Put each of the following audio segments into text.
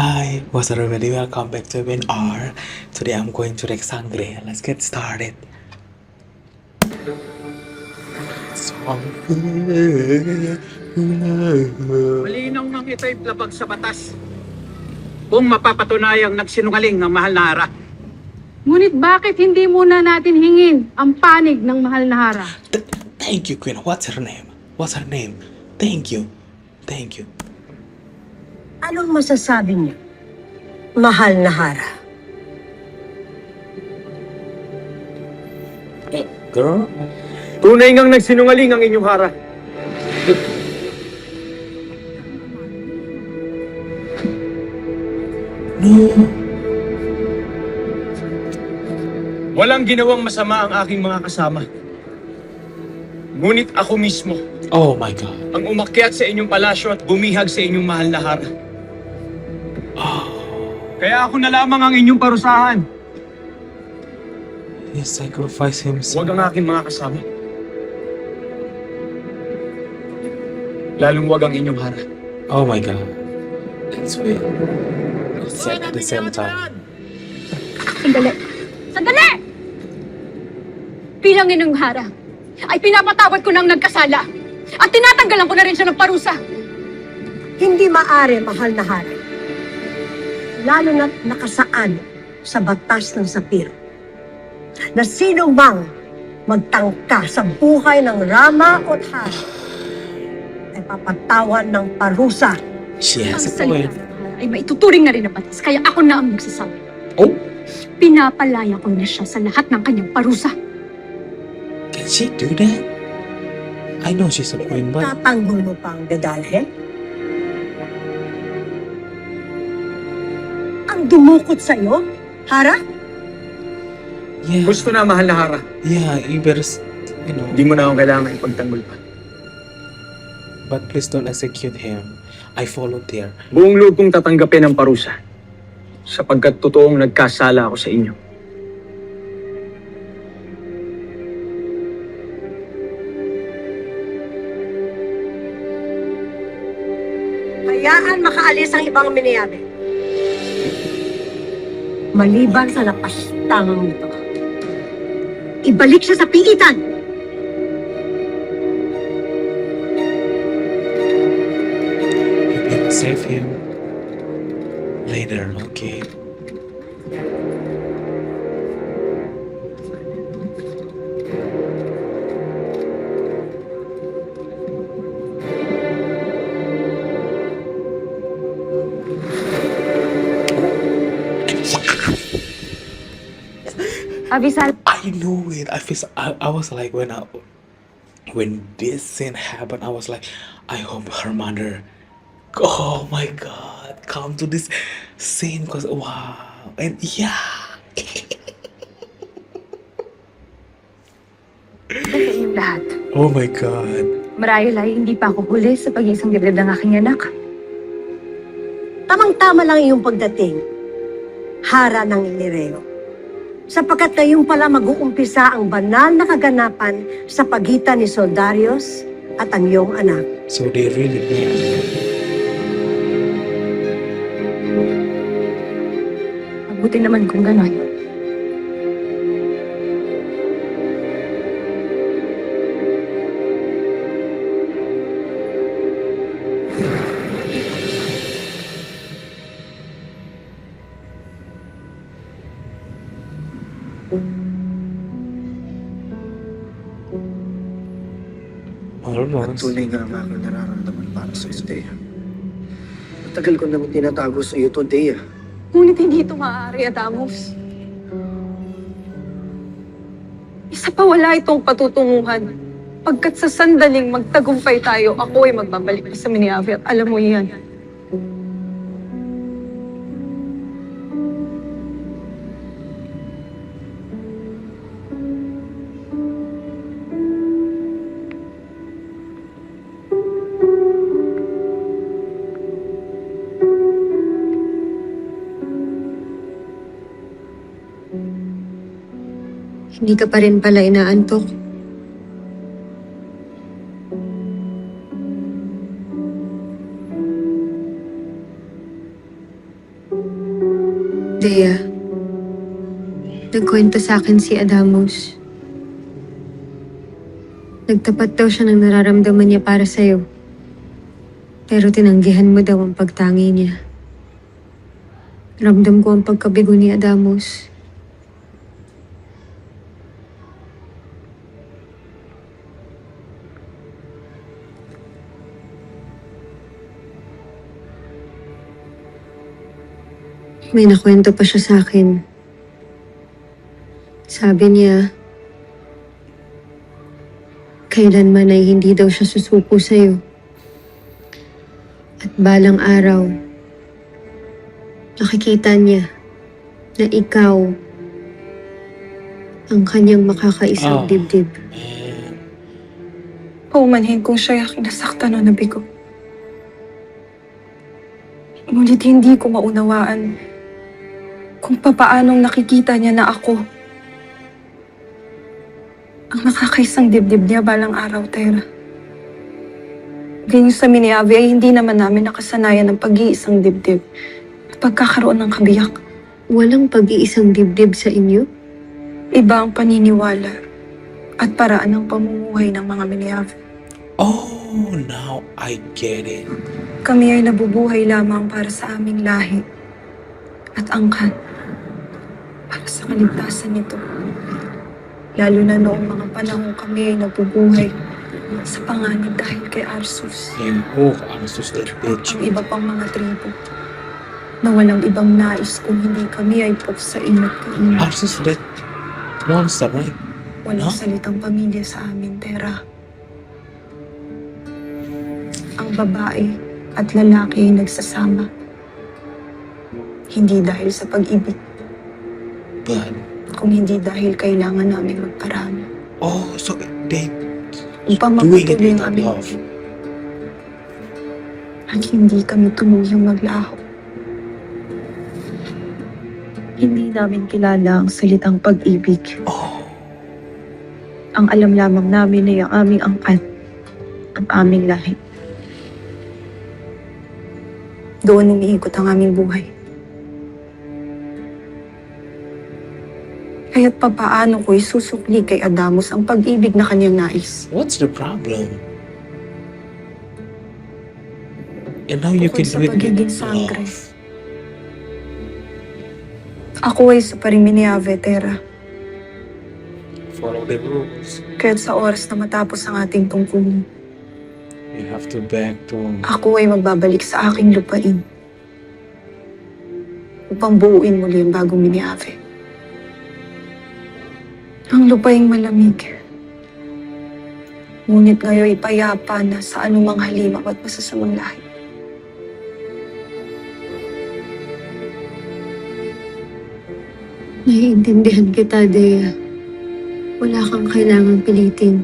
Hi, what's up everybody? Welcome back to WinR. Today I'm going to Rex Sangre. Let's get started. Malinang nang ito'y labag sa batas kung mapapatunayang nagsinungaling ng mahal na Hara. Ngunit bakit hindi muna natin hingin ang panig ng mahal na Hara? Thank you, Queen. What's her name? What's her name? Thank you. Thank you. Anong masasabi niyo, mahal na Hara? Girl? Tunay ngang nagsinungaling ang inyong Hara. No. Walang ginawang masama ang aking mga kasama. Ngunit ako mismo Oh my God. ang umakyat sa inyong palasyo at bumihag sa inyong mahal na Hara. Kaya ako na lamang ang inyong parusahan. He sacrificed himself. Huwag ang aking mga kasama. Lalong huwag ang inyong Hara. Oh my God. That's weird. It's sad at the same time. Sandali! Sandali! Bilang inyong Hara, ay pinapatawad ko ng nagkasala at tinatanggalan ko na rin siya ng parusa. Hindi maaari, mahal na Hara. Lalo na't nakasaan sa batas ng Sapiro na sino mang magtangka sa buhay ng Rama o Hara ay papatawan ng parusa. She Ang has a salita point. ay maituturing na rin ang batas, kaya ako na ang magsasabi. Oh, Pinapalaya ko na siya sa lahat ng kanyang parusa. can she do that? I know she's a queen, but Tatanggol mo pang dadalhin? Ang dumukot sa'yo, Hara? yeah, Gusto na, mahal na Hara. yeah, you better, you know. Hindi mo na akong kailangan ipagtanggol pa. But please don't execute him. I volunteer. Buong loob kong tatanggapin ang parusa sapagkat totoong nagkasala ako sa inyo. Hayaan makaalis ang ibang miniyabi. Maliban sa napastangang nito. Ibalik siya sa piitan! You can save him later, okay? Abisal, I knew it. I was like when this scene happened, I was like, I hope her mother. Oh my God, come to this scene because wow, and yeah. sa inyong lahat. Oh my God. Marahil ay hindi pa ako huli sa pag-iisang dibdib ng aking anak. Tamang-tama lang iyong pagdating, Hara ng Ilireo. Sapagkat ngayon pala mag-uumpisa ang banal na kaganapan sa pagitan ni Soldarius at ang iyong anak. So they really mean. Mabuti naman kung ganon. Almost. Tunay nga ang aking nararamdaman para sa iyo, Dea. Matagal ko naman tinatago sa iyo to, Dea. Ngunit hindi ito maaari, Adamos. Isa pa wala itong patutunguhan. Pagkat sa sandaling magtagumpay tayo, ako ay magbabalik sa Miniavi at alam mo yan. Hindi ka pa rin pala inaantok. Dea, nagkwento sa akin si Adamos. Nagtapat daw siya ng nararamdaman niya para sa'yo. Pero tinanggihan mo daw ang pagtangi niya. Ramdam ko ang pagkabigo ni Adamos. May nakwento pa siya sa akin. Sabi niya, kailanman ay hindi daw siya susuko sa'yo. At balang araw, nakikita niya na ikaw ang kanyang makakaisang Oh. dibdib. Man. Paumanhin kong siya kinasaktan o nabigo. Ngunit hindi ko maunawaan kung papaanong nakikita niya na ako ang nakakaisang dibdib niya balang araw, Tera. Ganyan sa Miniavi ay hindi naman namin nakasanayan ng pag-iisang dibdib at pagkakaroon ng kabiyak. Walang pag-iisang dibdib sa inyo? Iba ang paniniwala at paraan ng pamumuhay ng mga Miniavi. Oh, now I get it. Kami ay nabubuhay lamang para sa aming lahi at angkan para sa kaligtasan nito. Lalo na noong mga panahon kami ay nabubuhay sa panganib dahil kay Arsus. And oh, I'm so that bitch. Ang iba pang mga tribo na walang ibang nais kung hindi kami ay puksain at kainin. Arsus that monster, right? Walang Huh? salitang pamilya sa amin, Tera. Ang babae at lalaki ay nagsasama. Hindi dahil sa pag-ibig, But kung hindi dahil kailangan namin magparami. oh, so they Upang doing it mapatuloy with ang aming love. at hindi kami tuluyang maglaho. Hindi namin kilala ang salitang pag-ibig. Oh, Ang alam lamang namin ay ang aming angkat at aming lahi. Doon umiikot ang aming buhay. Kaya't papaano ko isusukli kay Adamos ang pag-ibig na kanyang nais. what's the problem? And now you Bukod can sa do it pagiging with sangre. love. Ako ay sa Pariminiave, Tera. Follow the rules. Kaya't sa oras na matapos ang ating tungkulin, You have to back to ako ay magbabalik sa aking lupain upang buuin muli ang bagong Miniave. Ang lupaing malamig. Ngunit ngayon payapa na sa anumang halimaw at masasamang lahi. Naiintindihan kita, Dea. Wala kang kailangang pilitin.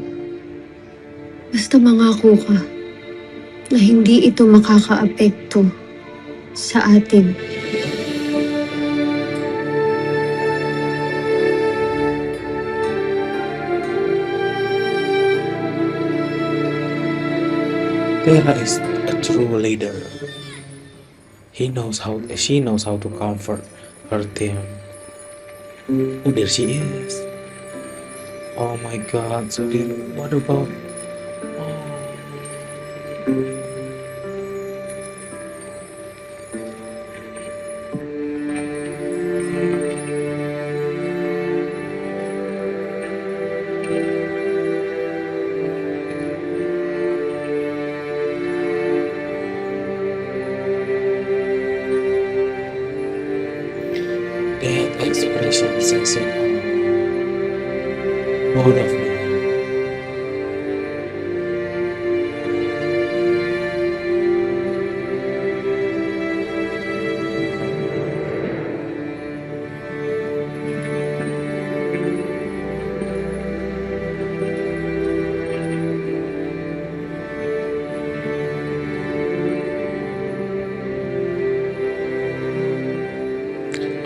Basta mangako ka na hindi ito makakaapekto sa atin. Tera is a true leader. She knows how to comfort her team. Oh, there she is. Oh my God. So then, what about? Oh. That expression says it all. Both of me.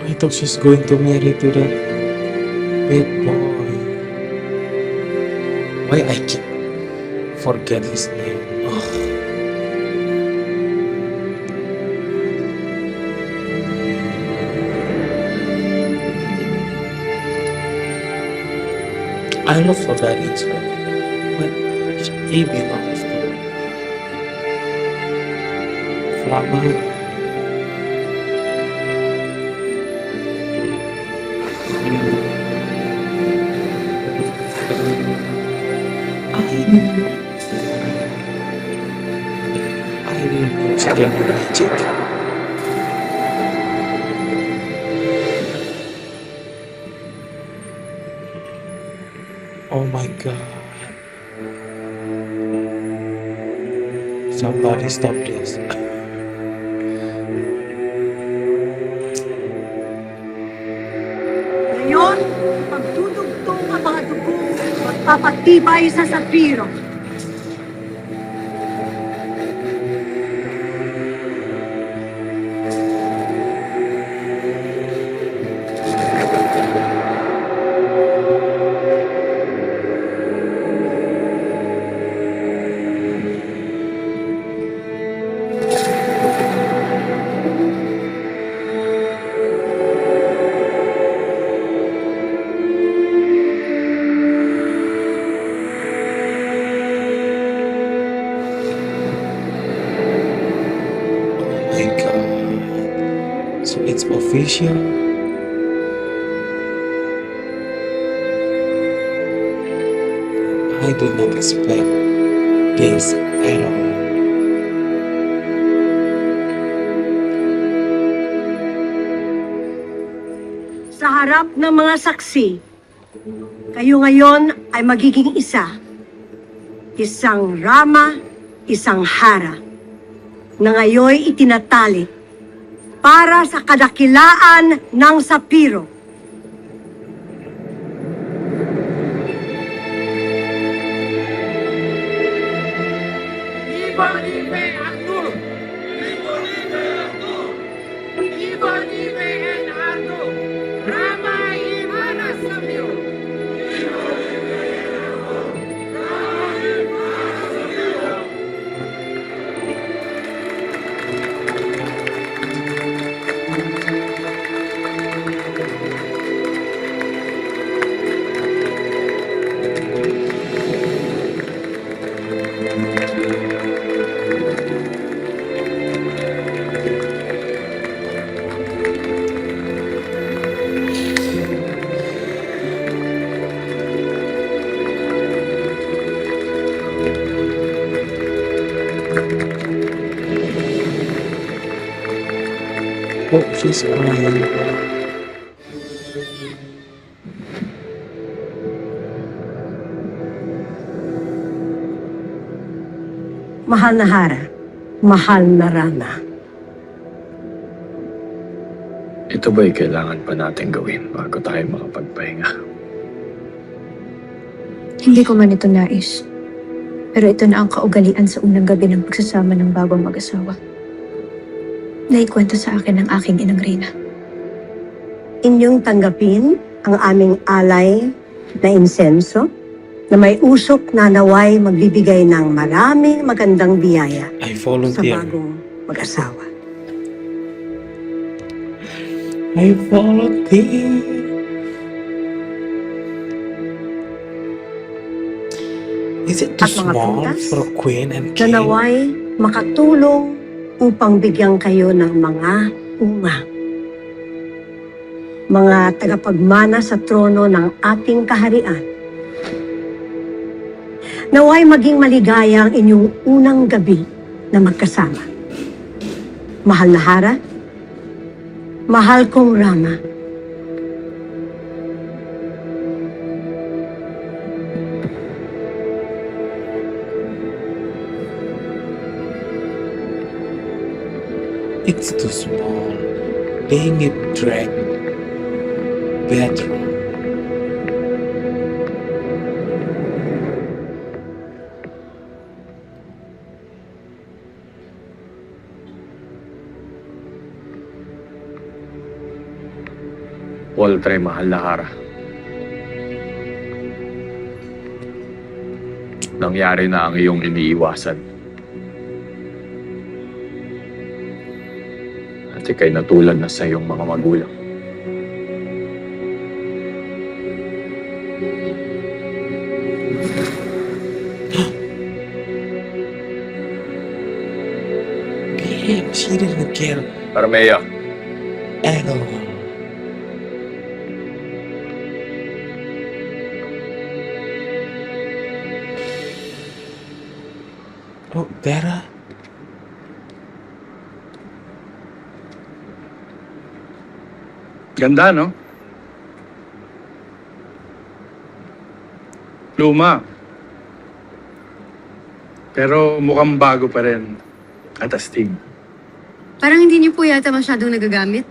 I thought she's going to marry to that bad boy. Why I keep forget his name? Ugh. I love Saudari as well, but he belongs to Flamara. I didn't know she can do magic. Oh my god. Somebody stop this. Ngayon, pagdudugtong ang mga dugo, magpapatibay sa sapiro. Oh my god. So it's official. I did not expect this at all. Sa harap ng mga saksi, kayo ngayon ay magiging isa. Isang Rama, isang Hara, na ngayoy itinatali para sa kadakilaan ng Sapiro. Iba-ibe Abdul! Iba-ibe Abdul! Iba-ibe and Abdul! Rama Imana Samyo! Oh, she's crying. Mahal na Hara, mahal na Rama. Ito ba'y kailangan pa natin gawin bago tayo makapagpahinga? Hindi ko man ito nais. Pero ito na ang kaugalian sa unang gabi ng pagsasama ng bagong mag-asawa. Naikwento sa akin ng aking inang Reyna. Inyong tanggapin ang aming alay na insenso na may usok na naway magbibigay ng maraming magandang biyaya I sa volunteer. bagong mag-asawa. I volunteer. Is it too At mga small prutas for a queen and Na king? naway makatulong upang bigyan kayo ng mga umang. Mga tagapagmana sa trono ng ating kaharian. Naway maging maligaya ang inyong unang gabi na magkasama. Mahal na Hara, mahal kong Rama, It's too small. Dang it, Drake. Bedroom. Waltre, mahal na Hara. Nangyari na ang iyong iniiwasan. At ika'y natulad na sa iyong mga magulang. kill Parmeyo. anyone. Oh, Vera? Ganda, no? Luma. Pero mukhang bago pa rin. At astig. Parang hindi niyo po yata masyadong nagagamit.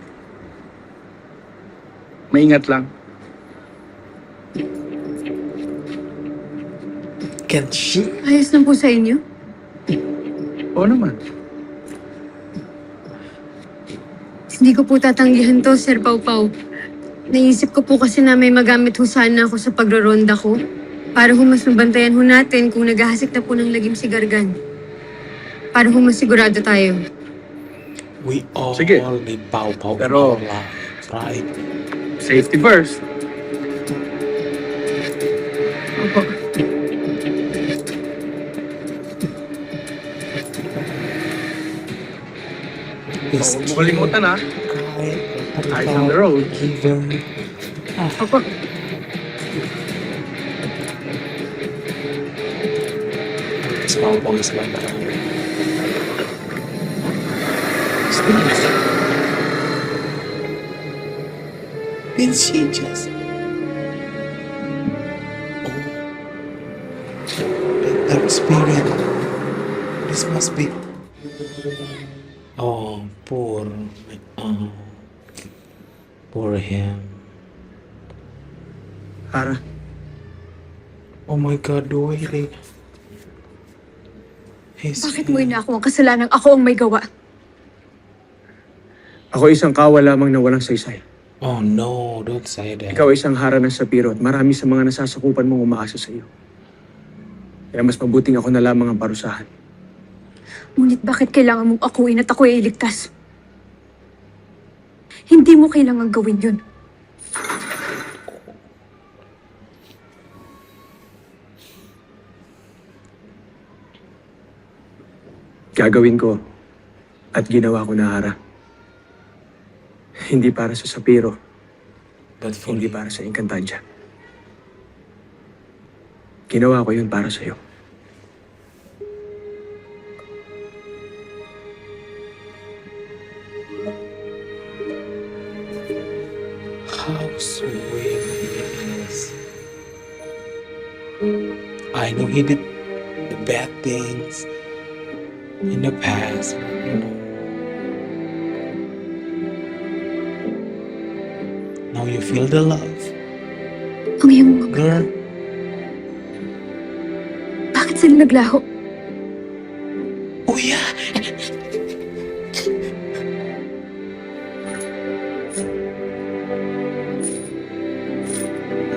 Maingat lang. Can she? Ayos lang po sa inyo. Oo naman. Hindi ko po tatanggihan to, Sir Pau Pau. Naisip ko po kasi na may magamit ho sana ako sa pagroronda ko. Para ho mas mabantayan ho natin kung naghahasik na po ng lagim si Gargan. Para ho masigurado tayo. We all Sige. need Pau Pero- in our lives, right? Safety first. Opo. This Huwag mo kalimutan, ha? Eyes on the road. Giver. Opo. Small boys like that. Did she just? Oh, that spirit. This must be. Oh, poor him. Hara, Oh my God, the way they. Bakit mo inaako ang kasalanan ako ang may gawa? ako isang kawa lamang na walang saysay. Oh no, don't say that. Ikaw ay isang hara ng sapiro at marami sa mga nasasakupan mong umaasa sa iyo. Kaya mas mabuting ako na lamang ang parusahan. Ngunit bakit kailangan mong akuin at ako ay iligtas? Hindi mo kailangan gawin yun. Gagawin ko at ginawa ko na hara. Hindi para sa sapiro, But for hindi you. para sa Encantadia. Ginawa ko yun para sa iyo. How sweet he is. I know he did the bad things in the past, but you know. Now you feel the love. Ang iyong mga Girl, bakit sila naglaho? oh yeah.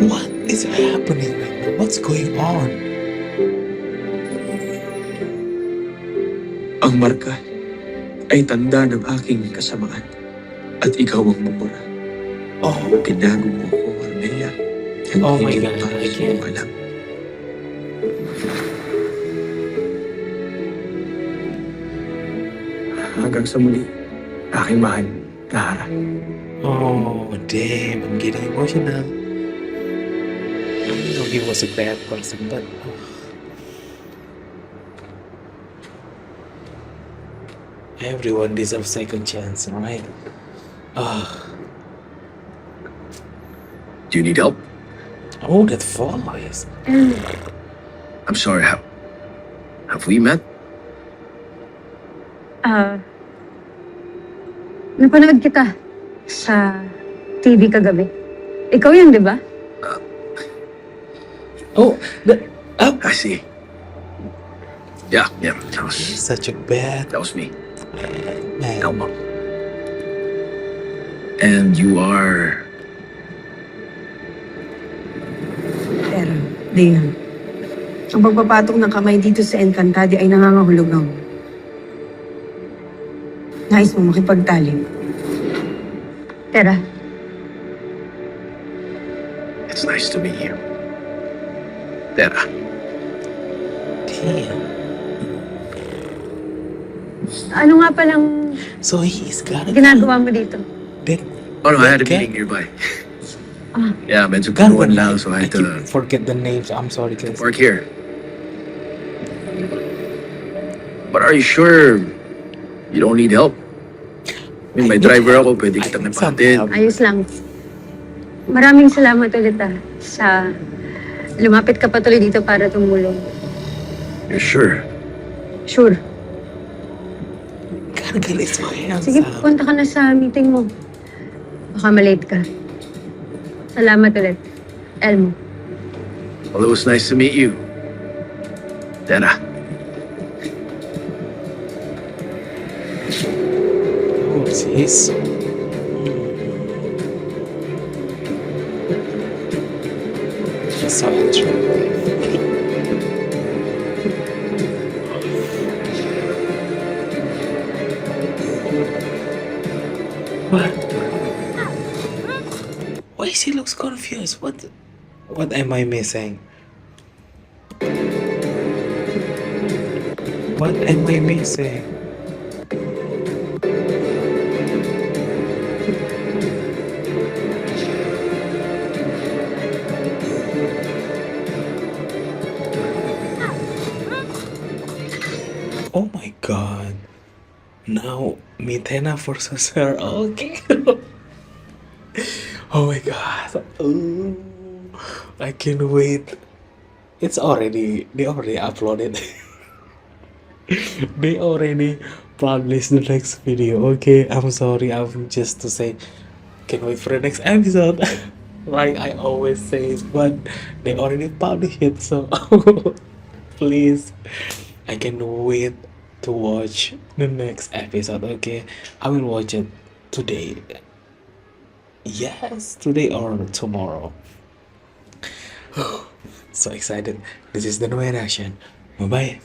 What is happening right now? What's going on? Ang marka ay tanda ng aking kasamaan at ikaw ang mumura. Oh, Pinago mo ko, Armea. Ang Oh my higit God, pa I sa can't. mo alam. Hanggang sa muli, aking mahal na Hara. oh, damn! I'm getting emotional. I know he was a bad person, but everyone deserves second chance, right? Do you need help? Oh, that voice. I'm sorry, have we met? Napanood kita sa TV kagabi. Ikaw yun, di ba? Oh, I see. Yeah, that he's was, such a bad that was me. man. Elmo. And you are... Pero, Leon, ang pagpapatong ng kamay dito sa Encantadia ay nangangahulugang. Nais mo makipagtalik. Tara. It's nice to meet you. Tera. Damn. Ano nga palang So he's got a ginagawa mo dito? That, Oh no, I had a Okay. meeting nearby. Ah. Yeah, medyo God, kunuan lang, so I I had to keep forget the names. I'm sorry, guys. park here. But are you sure you don't need help? I mean, may driver ako, pwede I kitang need some napahatid. help. Ayos lang. Maraming salamat ulit sa lumapit ka patuloy dito para tumulong. You're sure? Sure. Gargal is so Sige, handsome. punta ka na sa meeting mo. Baka malate ka. Salamat ulit. Elmo. Well, it was nice to meet you. Dana. Oh, jeez. So interesting. What? Why she looks confused? What am I missing? What am I missing? Oh my god. Now Mitena forces her. Okay. Oh my god. Ooh, I can't wait. They already uploaded. They already published the next video. Okay, I'm sorry. I'm just to say, can't wait for the next episode. Like I always say, but they already published it, so please, I can wait to watch the next episode. Okay, I will watch it today. Yes, today or tomorrow. So excited. This is the Noe Reaction. Bye bye.